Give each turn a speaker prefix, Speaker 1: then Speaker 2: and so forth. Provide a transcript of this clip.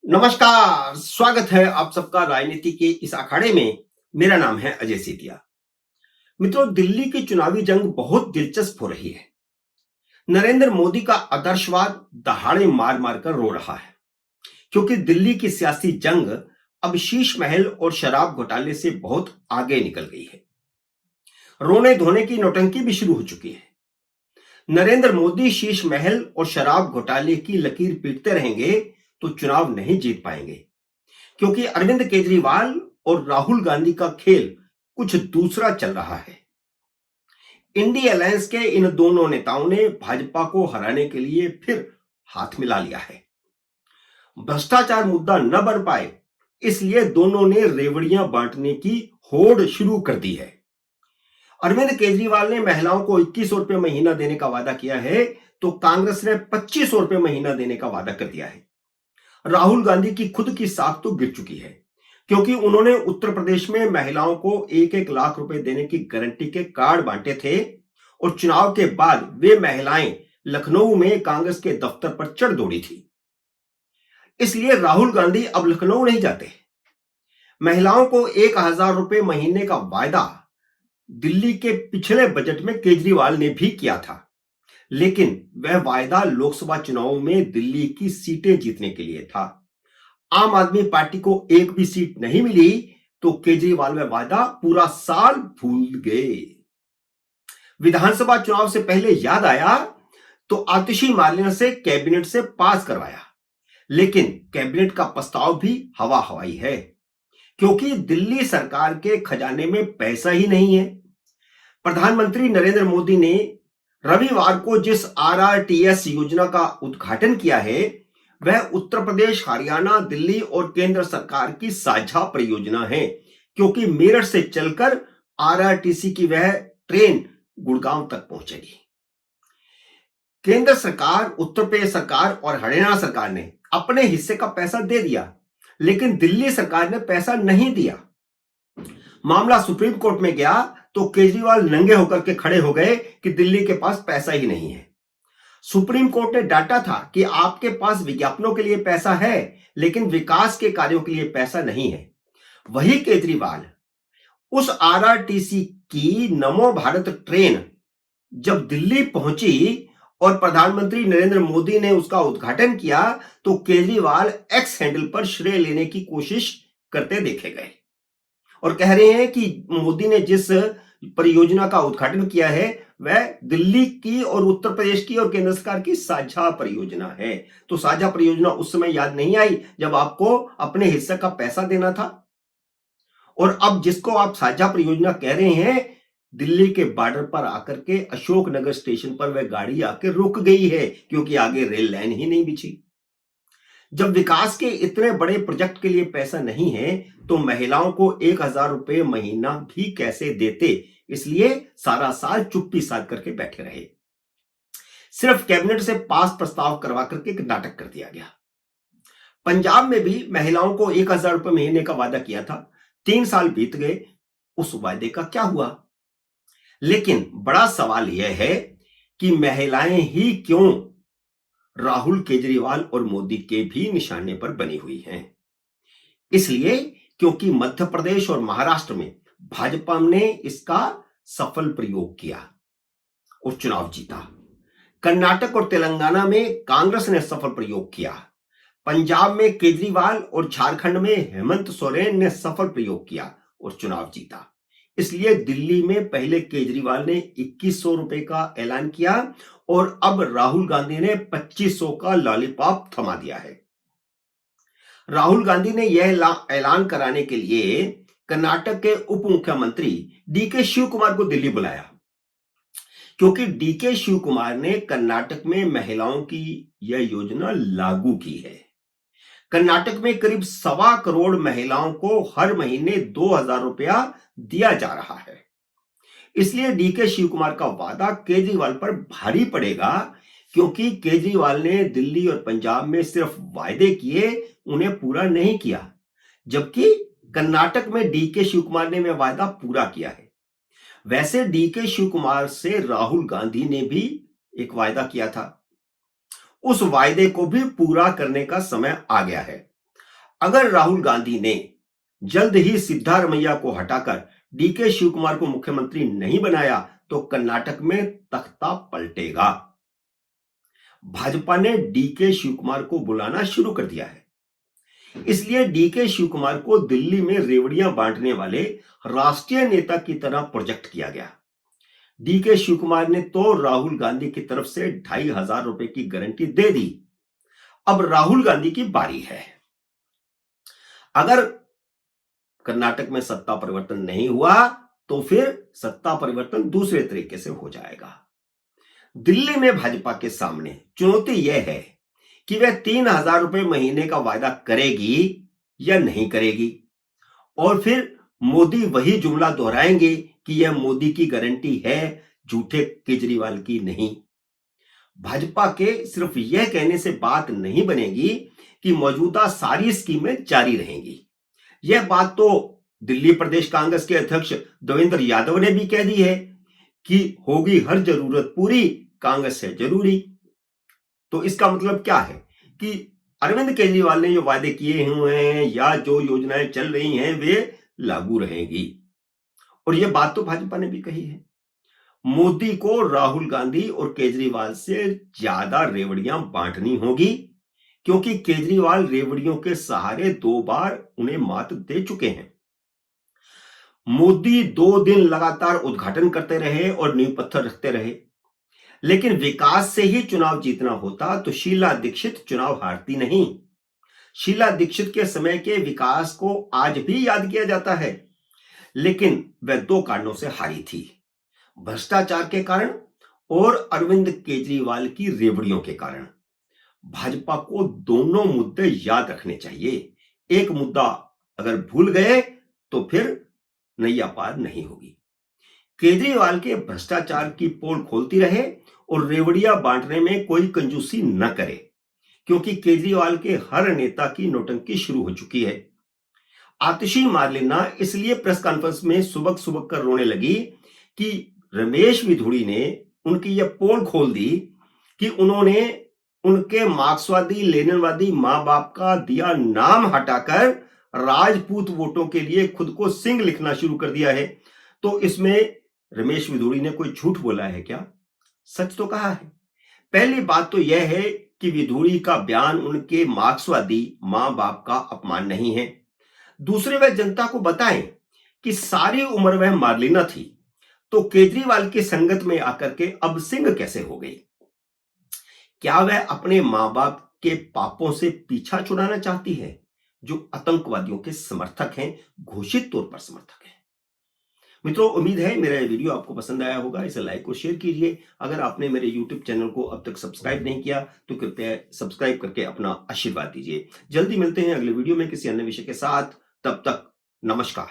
Speaker 1: नमस्कार, स्वागत है आप सबका राजनीति के इस अखाड़े में। मेरा नाम है अजय सेतिया। मित्रों, दिल्ली की चुनावी जंग बहुत दिलचस्प हो रही है। नरेंद्र मोदी का आदर्शवाद दहाड़े मार मार कर रो रहा है, क्योंकि दिल्ली की सियासी जंग अब शीश महल और शराब घोटाले से बहुत आगे निकल गई है। रोने धोने की नौटंकी भी शुरू हो चुकी है। नरेंद्र मोदी शीश महल और शराब घोटाले की लकीर पीटते रहेंगे तो चुनाव नहीं जीत पाएंगे, क्योंकि अरविंद केजरीवाल और राहुल गांधी का खेल कुछ दूसरा चल रहा है। इंडी अलायंस के इन दोनों नेताओं ने भाजपा को हराने के लिए फिर हाथ मिला लिया है। भ्रष्टाचार मुद्दा न बन पाए, इसलिए दोनों ने रेवड़ियां बांटने की होड़ शुरू कर दी है। अरविंद केजरीवाल ने महिलाओं को 2100 रुपए महीना देने का वादा किया है, तो कांग्रेस ने 2500 रुपए महीना देने का वादा कर दिया है। राहुल गांधी की खुद की साख तो गिर चुकी है, क्योंकि उन्होंने उत्तर प्रदेश में महिलाओं को 1-1 लाख रुपए देने की गारंटी के कार्ड बांटे थे और चुनाव के बाद वे महिलाएं लखनऊ में कांग्रेस के दफ्तर पर चढ़ दौड़ी थी। इसलिए राहुल गांधी अब लखनऊ नहीं जाते। महिलाओं को 1000 रुपए महीने का वायदा दिल्ली के पिछले बजट में केजरीवाल ने भी किया था, लेकिन वह वायदा लोकसभा चुनाव में दिल्ली की सीटें जीतने के लिए था। आम आदमी पार्टी को एक भी सीट नहीं मिली, तो केजरीवाल वह वादा पूरा साल भूल गए। विधानसभा चुनाव से पहले याद आया तो आतिशी मार्लेना से कैबिनेट से पास करवाया, लेकिन कैबिनेट का प्रस्ताव भी हवा हवाई है, क्योंकि दिल्ली सरकार के खजाने में पैसा ही नहीं है। प्रधानमंत्री नरेंद्र मोदी ने रविवार को जिस आरआरटीएस योजना का उद्घाटन किया है, वह उत्तर प्रदेश, हरियाणा, दिल्ली और केंद्र सरकार की साझा परियोजना है, क्योंकि मेरठ से चलकर आरआरटीसी की वह ट्रेन गुड़गांव तक पहुंचेगी। केंद्र सरकार, उत्तर प्रदेश सरकार और हरियाणा सरकार ने अपने हिस्से का पैसा दे दिया, लेकिन दिल्ली सरकार ने पैसा नहीं दिया। मामला सुप्रीम कोर्ट में गया तो केजरीवाल नंगे होकर के खड़े हो गए कि दिल्ली के पास पैसा ही नहीं है। सुप्रीम कोर्ट ने डांटा था कि आपके पास विज्ञापनों के लिए पैसा है, लेकिन विकास के कार्यों के लिए पैसा नहीं है। वही केजरीवाल उस आरआरटीसी की नमो भारत ट्रेन जब दिल्ली पहुंची और प्रधानमंत्री नरेंद्र मोदी ने उसका उद्घाटन किया, तो केजरीवाल एक्स हैंडल पर श्रेय लेने की कोशिश करते देखे गए और कह रहे हैं कि मोदी ने जिस परियोजना का उद्घाटन किया है वह दिल्ली की और उत्तर प्रदेश की और केंद्र सरकार की साझा परियोजना है। तो साझा परियोजना उस समय याद नहीं आई जब आपको अपने हिस्से का पैसा देना था। और अब जिसको आप साझा परियोजना कह रहे हैं, दिल्ली के बॉर्डर पर आकर के अशोकनगर स्टेशन पर वह गाड़ी आकर रुक गई है, क्योंकि आगे रेल लाइन ही नहीं बिछी। जब विकास के इतने बड़े प्रोजेक्ट के लिए पैसा नहीं है, तो महिलाओं को 1000 रुपए महीना भी कैसे देते, इसलिए सारा साल चुप्पी साध करके बैठे रहे। सिर्फ कैबिनेट से पास प्रस्ताव करवा करके एक नाटक कर दिया गया। पंजाब में भी महिलाओं को 1000 रुपए महीने का वादा किया था। 3 साल बीत गए, उस वादे का क्या हुआ? लेकिन बड़ा सवाल यह है कि महिलाएं ही क्यों राहुल, केजरीवाल और मोदी के भी निशाने पर बनी हुई हैं। इसलिए क्योंकि मध्य प्रदेश और महाराष्ट्र में भाजपा ने इसका सफल प्रयोग किया और चुनाव जीता। कर्नाटक और तेलंगाना में कांग्रेस ने सफल प्रयोग किया। पंजाब में केजरीवाल और झारखंड में हेमंत सोरेन ने सफल प्रयोग किया और चुनाव जीता। इसलिए दिल्ली में पहले केजरीवाल ने 2100 रुपए का ऐलान किया और अब राहुल गांधी ने 2500 का लॉलीपॉप थमा दिया है। राहुल गांधी ने यह ऐलान कराने के लिए कर्नाटक के उप मुख्यमंत्री डीके शिव कुमार को दिल्ली बुलाया, क्योंकि डीके शिव कुमार ने कर्नाटक में महिलाओं की यह योजना लागू की है। कर्नाटक में करीब 1.25 करोड़ महिलाओं को हर महीने 2000 रुपया दिया जा रहा है। इसलिए डीके शिव कुमार का वादा केजरीवाल पर भारी पड़ेगा, क्योंकि केजरीवाल ने दिल्ली और पंजाब में सिर्फ वायदे किए, उन्हें पूरा नहीं किया, जबकि कर्नाटक में डीके शिव कुमार ने वह वायदा पूरा किया है। वैसे डीके शिव कुमार से राहुल गांधी ने भी एक वायदा किया था, उस वायदे को भी पूरा करने का समय आ गया है। अगर राहुल गांधी ने जल्द ही सिद्धारमैया को हटाकर डीके शिव कुमार को मुख्यमंत्री नहीं बनाया तो कर्नाटक में तख्ता पलटेगा। भाजपा ने डीके शिव कुमार को बुलाना शुरू कर दिया है। इसलिए डीके शिव कुमार को दिल्ली में रेवड़ियां बांटने वाले राष्ट्रीय नेता की तरह प्रोजेक्ट किया गया। डीके शिव कुमार ने तो राहुल गांधी की तरफ से 2,500 रुपए की गारंटी दे दी। अब राहुल गांधी की बारी है। अगर कर्नाटक में सत्ता परिवर्तन नहीं हुआ तो फिर सत्ता परिवर्तन दूसरे तरीके से हो जाएगा। दिल्ली में भाजपा के सामने चुनौती यह है कि वह 3,000 रुपए महीने का वायदा करेगी या नहीं करेगी, और फिर मोदी वही जुमला दोहराएंगे कि यह मोदी की गारंटी है, झूठे केजरीवाल की नहीं। भाजपा के सिर्फ यह कहने से बात नहीं बनेगी कि मौजूदा सारी स्कीमें जारी रहेंगी। यह बात तो दिल्ली प्रदेश कांग्रेस के अध्यक्ष देवेंद्र यादव ने भी कह दी है कि होगी हर जरूरत पूरी, कांग्रेस है जरूरी। तो इसका मतलब क्या है कि अरविंद केजरीवाल ने जो वादे किए हुए हैं या जो योजनाएं चल रही हैं वे लागू रहेंगी। और यह बात तो भाजपा ने भी कही है। मोदी को राहुल गांधी और केजरीवाल से ज्यादा रेवड़ियां बांटनी होगी, क्योंकि केजरीवाल रेवड़ियों के सहारे 2 बार उन्हें मात दे चुके हैं। मोदी 2 दिन लगातार उद्घाटन करते रहे और नींव पत्थर रखते रहे, लेकिन विकास से ही चुनाव जीतना होता तो शीला दीक्षित चुनाव हारती नहीं। शीला दीक्षित के समय के विकास को आज भी याद किया जाता है, लेकिन वह 2 कारणों से हारी थी, भ्रष्टाचार के कारण और अरविंद केजरीवाल की रेवड़ियों के कारण। भाजपा को दोनों मुद्दे याद रखने चाहिए। एक मुद्दा अगर भूल गए तो फिर नैया पार नहीं होगी। केजरीवाल के भ्रष्टाचार की पोल खोलती रहे और रेवड़ियां बांटने में कोई कंजूसी न करे, क्योंकि केजरीवाल के हर नेता की नौटंकी शुरू हो चुकी है। आतिशी मार्लेना इसलिए प्रेस कॉन्फ्रेंस में सुबक सुबक कर रोने लगी कि रमेश विधुड़ी ने उनकी यह पोल खोल दी कि उन्होंने उनके मार्क्सवादी लेनिनवादी मां बाप का दिया नाम हटाकर राजपूत वोटों के लिए खुद को सिंह लिखना शुरू कर दिया है। तो इसमें रमेश विधुड़ी ने कोई झूठ बोला है क्या? सच तो कहा है। पहली बात तो यह है कि विधुड़ी का बयान उनके मार्क्सवादी मां बाप का अपमान नहीं है। दूसरे, वह जनता को बताएं कि सारी उम्र वह मार्लिना थी, तो केजरीवाल की संगत में आकर के अब सिंह कैसे हो गई? क्या वह अपने मां बाप के पापों से पीछा छुड़ाना चाहती है, जो आतंकवादियों के समर्थक हैं, घोषित तौर पर समर्थक हैं? मित्रों, उम्मीद है मेरा यह वीडियो आपको पसंद आया होगा। इसे लाइक और शेयर कीजिए। अगर आपने मेरे YouTube चैनल को अब तक सब्सक्राइब नहीं किया तो कृपया सब्सक्राइब करके अपना आशीर्वाद दीजिए। जल्दी मिलते हैं अगले वीडियो में किसी अन्य विषय के साथ। तब तक नमस्कार।